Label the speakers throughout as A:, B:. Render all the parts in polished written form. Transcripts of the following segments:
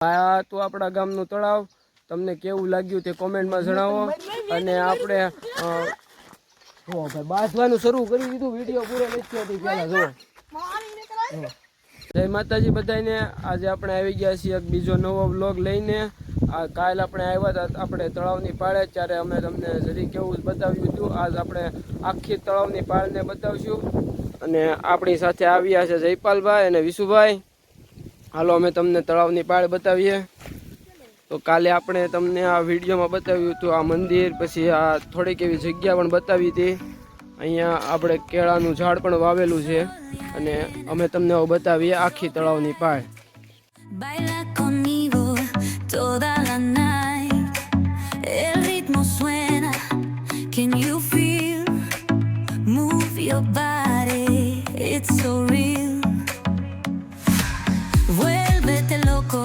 A: આ તો આપણા ગામનું તળાવ તમને કેવું લાગ્યું તે કોમેન્ટમાં જણાવો અને આપણે જો ભાઈ બાંધવાનું શરૂ કરી દીધું વિડીયો પૂરો નથી થયો પહેલા જો જય માતાજી બધાને આજે આપણે આવી ગયા છીએ એક બીજો નવો વ્લોગ લઈને કાલ આપણે આવ્યા હતા આપણે તળાવની પાળે ત્યારે અમે તમને જરી કેવું બતાવ્યું હતું આજ આપણે આખી તળાવની પાળને બતાવશું અને આપણી સાથે આવ્યા છે જયપાલભાઈ અને વિશુભાઈ હાલો અમે તમને તળાવની પાળ બતાવીએ તો કાલે આપણે તમને આ વિડીયોમાં બતાવ્યું હતું આ મંદિર પછી આ થોડીક એવી જગ્યા પણ બતાવી હતી અહીંયા આપણે કેળાનું ઝાડ પણ વાવેલું છે અને અમે તમને બતાવીએ આખી તળાવની પાળ
B: Baila conmigo toda la night. El ritmo suena. Can you feel? Move your body. It's so real. Vuélvete loco.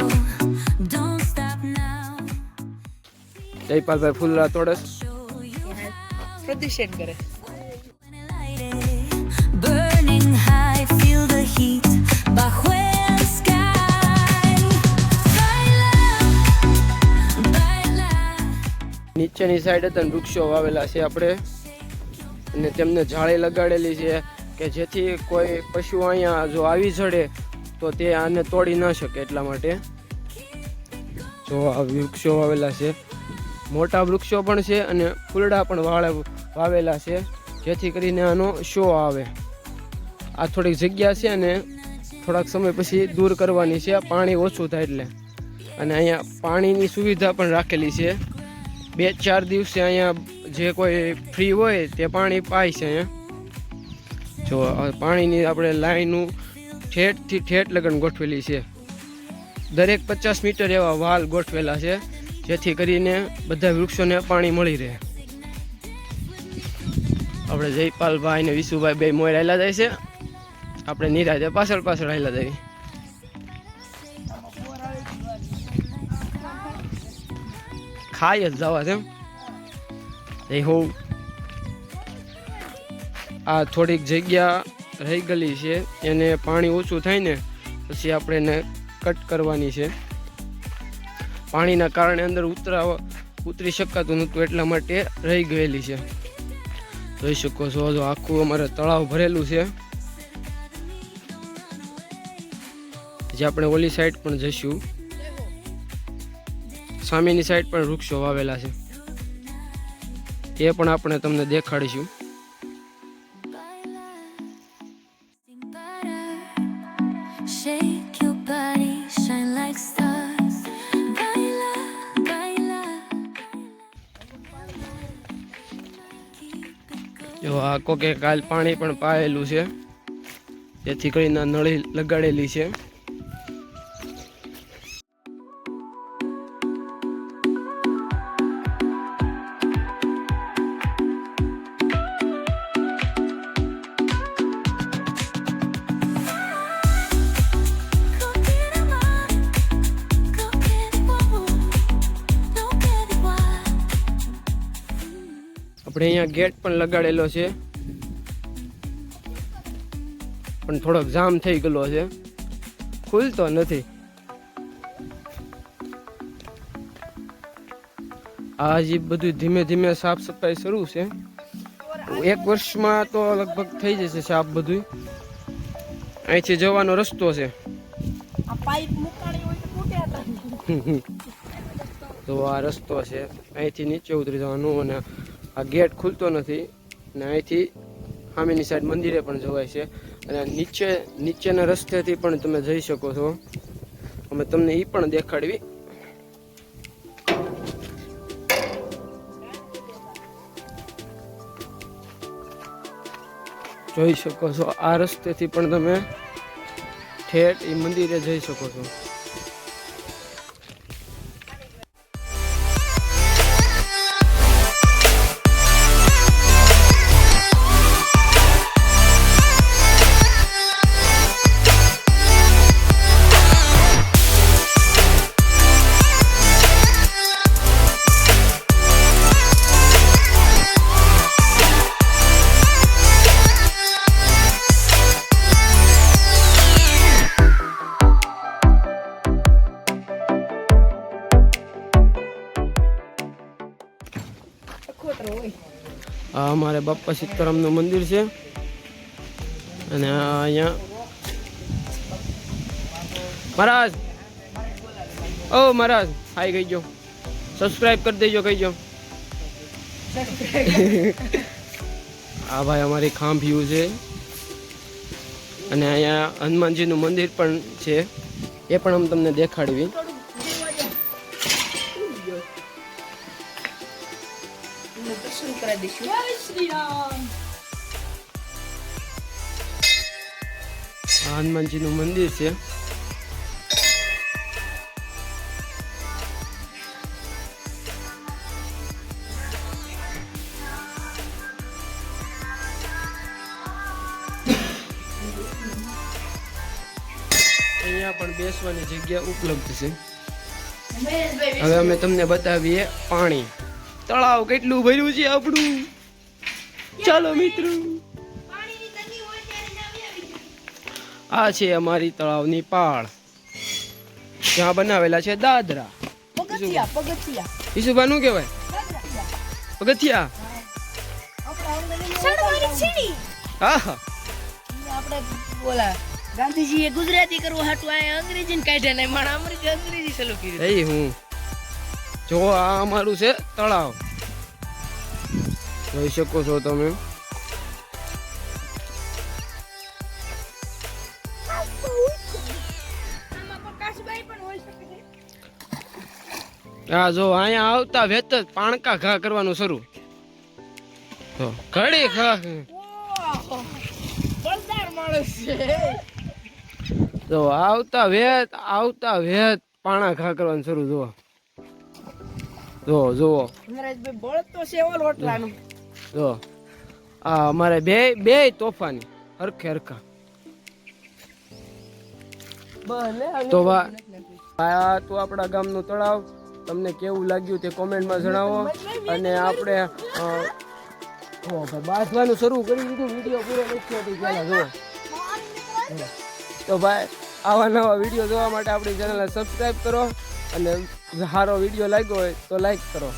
B: Don't stop now.
A: જયપાલભાઈ ફૂલરા તોડસ
C: પ્રદર્શન કરે
B: Burning high, feel the heat. Bajo el sky. Baila, baila.
A: નીચેની side હતા વૃક્ષો વાવેલા છે આપણે અને તેમને જાળી લગાડેલી છે કે જેથી કોઈ પશુ અહીંયા જો આવી ચડે તો તે આને તોડી ન શકે એટલા માટે જો આ વૃક્ષો વાવેલા છે મોટા વૃક્ષો પણ છે અને ફૂલડા પણ વાવેલા છે જેથી કરીને આનો શો આવે આ થોડીક જગ્યા છે અને થોડાક સમય પછી દૂર કરવાની છે પાણી ઓછું થાય એટલે અને અહીંયા પાણીની સુવિધા પણ રાખેલી છે 2-4 દિવસે અહીંયા જે કોઈ ફ્રી હોય તે પાણી પાય છે અહીંયા જો પાણીની આપણે લાઈનું ઠેઠથી ઠેઠ લગન ગોઠવેલી છે દરેક 50 મીટર એવા વાલ ગોઠવેલા છે જેથી કરીને બધા વૃક્ષોને પાણી મળી રહે આપણે જયપાલભાઈ ને વિશુભાઈ બે મોર આવેલા જાય છે આપણે નિરાજે પાછળ આવેલા જાય ખાઈ જ જવા છે એ હોઉં આ થોડીક જગ્યા રહી ગયેલી છે એને પાણી ઓછું થાય ને પછી આપણે એને કટ કરવાની છે પાણીના કારણે અંદર ઉતરી શકાતું નહોતું એટલા માટે રહી ગયેલી છે જોઈ શકો છો જો આખું અમારે તળાવ ભરેલું છે જે આપણે ઓલી સાઈડ પણ જઈશું સામેની સાઈડ પણ વૃક્ષો વાવેલા છે એ પણ આપણે તમને દેખાડીશું
B: Shake your body, shine like stars. Baila, baila.
A: જો આ કોકે કાલ પાણી પણ પાયેલું છે જેથી કરીને નળી લગાડેલી છે આપણે અહીંયા ગેટ પણ લગાડેલો છે પણ થોડોક જામ થઈ ગયેલો છે ખુલતો નથી આ હજી બધું ધીમે ધીમે સાફ સફાઈ શરૂ છે 1 વર્ષમાં તો લગભગ થઈ જશે સાફ બધું અહીંથી જવાનો રસ્તો છે તો આ રસ્તો છે અહીંથી નીચે ઉતરી જવાનું અને આ ગેટ ખુલતો નથી અને અહીંથી સામેની સાઈડ મંદિરે પણ જવાય છે અને નીચેના રસ્તેથી પણ તમે જઈ શકો છો અમે તમને એ પણ દેખાડવી જોઈ શકો છો આ રસ્તેથી પણ તમે ઠેઠ એ મંદિરે જઈ શકો છો આ અમારે બાપા સીતારામનું મંદિર છે અને આ અહીંયા મહારાજ ઓ મહારાજ હાય કહીજો સબસ્ક્રાઇબ કરી દેજો કહીજો આ ભાઈ અમારી ખાંભિયું છે અને અહીંયા હનુમાનજીનું મંદિર પણ છે એ પણ અમે તમને દેખાડવી આ હનુમાનજીનું મંદિર છે અહીંયા પણ બેસવાની જગ્યા ઉપલબ્ધ છે હવે અમે તમને બતાવીએ પાણી તળાવ કેટલું ભર્યું છે આપણું ચાલો મિત્રો આ છે અમારી તળાવની પાળ ત્યાં બનાવેલા છે દાદરા ઈસુભા નું કહેવાય પગથિયા હા હા
C: આપણે બોલા ગાંધીજીએ ગુજરાતી કરવું હાટું આ અંગ્રેજી ને કાઢ્યા નહીં મારા અંગ્રેજી ચાલુ કર્યું
A: એ હું જો આ અમારું છે તળાવ જોઈ શકો છો તમે હા જો અહીંયા આવતા વેત જ પાણકા ઘા કરવાનું શરૂ તો ઘડી ઘા
C: બળદાર માણસ છે
A: તો આવતા વેત પાણા ઘા કરવાનું શરૂ જુઓ જુઓ
C: મહારાજભાઈ બળદ તો છે ઓલ ઓટલાનું
A: જો આ અમારે બે તોફાની હરખા તો આ તો આપણા ગામનું તળાવ તમને કેવું લાગ્યું તે કોમેન્ટમાં જણાવો અને આપણે બાંધવાનું શરૂ કરી દીધું વિડીયો પૂરો લખ્યો હતો પહેલા જો તો ભાઈ આવા નવા વિડીયો જોવા માટે આપણી ચેનલને સબસ્ક્રાઈબ કરો અને સારો વિડીયો લાગ્યો હોય તો લાઈક કરો